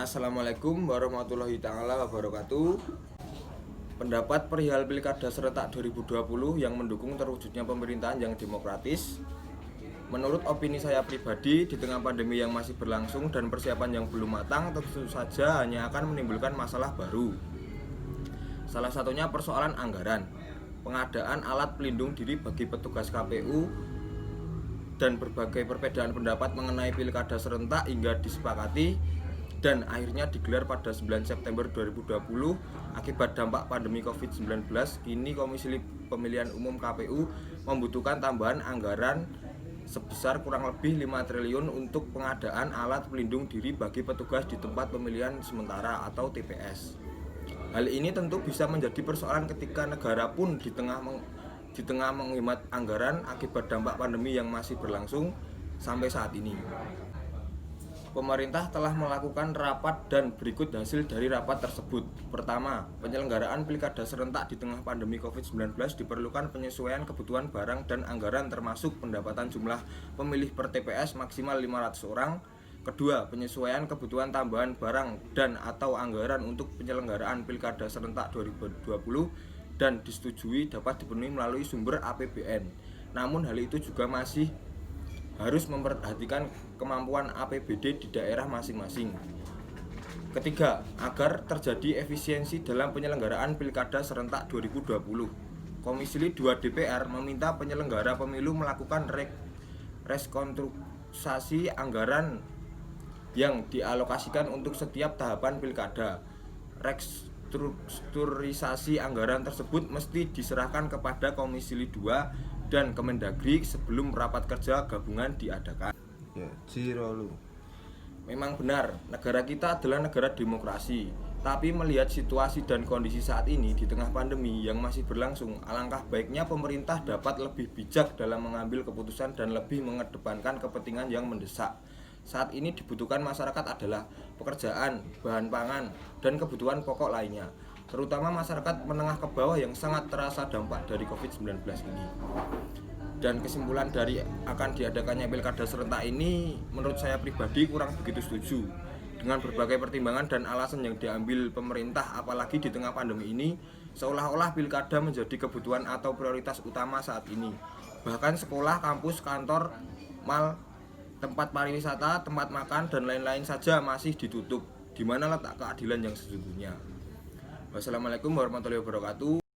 Assalamualaikum warahmatullahi taala wabarakatuh. Pendapat perihal Pilkada serentak 2020 yang mendukung terwujudnya pemerintahan yang demokratis. Menurut opini saya pribadi, di tengah pandemi yang masih berlangsung dan persiapan yang belum matang, tentu saja hanya akan menimbulkan masalah baru. Salah satunya persoalan anggaran, pengadaan alat pelindung diri bagi petugas KPU, dan berbagai perbedaan pendapat mengenai Pilkada serentak hingga disepakati dan akhirnya digelar pada 9 September 2020 akibat dampak pandemi COVID-19. Kini Komisi Pemilihan Umum KPU membutuhkan tambahan anggaran sebesar kurang lebih 5 triliun untuk pengadaan alat pelindung diri bagi petugas di tempat pemilihan sementara atau TPS. Hal ini tentu bisa menjadi persoalan ketika negara pun di tengah menghemat anggaran akibat dampak pandemi yang masih berlangsung sampai saat ini. Pemerintah telah melakukan rapat dan berikut hasil dari rapat tersebut. Pertama, penyelenggaraan Pilkada serentak di tengah pandemi COVID-19 diperlukan penyesuaian kebutuhan barang dan anggaran termasuk pendapatan jumlah pemilih per TPS maksimal 500 orang. Kedua, penyesuaian kebutuhan tambahan barang dan atau anggaran untuk penyelenggaraan Pilkada serentak 2020 dan disetujui dapat dipenuhi melalui sumber APBN. Namun hal itu juga masih harus memperhatikan kemampuan APBD di daerah masing-masing. Ketiga, agar terjadi efisiensi dalam penyelenggaraan Pilkada serentak 2020, Komisi 2 DPR meminta penyelenggara pemilu melakukan restrukturisasi anggaran yang dialokasikan untuk setiap tahapan pilkada. Restrukturisasi anggaran tersebut mesti diserahkan kepada Komisi 2 dan Kemendagri sebelum rapat kerja gabungan diadakan. Memang benar, negara kita adalah negara demokrasi. Tapi melihat situasi dan kondisi saat ini di tengah pandemi yang masih berlangsung, alangkah baiknya pemerintah dapat lebih bijak dalam mengambil keputusan dan lebih mengedepankan kepentingan yang mendesak. Saat ini dibutuhkan masyarakat adalah pekerjaan, bahan pangan, dan kebutuhan pokok lainnya, terutama masyarakat menengah ke bawah yang sangat terasa dampak dari COVID-19 ini. Dan kesimpulan dari akan diadakannya Pilkada serentak ini menurut saya pribadi kurang begitu setuju. Dengan berbagai pertimbangan dan alasan yang diambil pemerintah, apalagi di tengah pandemi ini, seolah-olah Pilkada menjadi kebutuhan atau prioritas utama saat ini. Bahkan sekolah, kampus, kantor, mal, tempat pariwisata, tempat makan, dan lain-lain saja masih ditutup. Di mana letak keadilan yang sesungguhnya? Wassalamualaikum warahmatullahi wabarakatuh.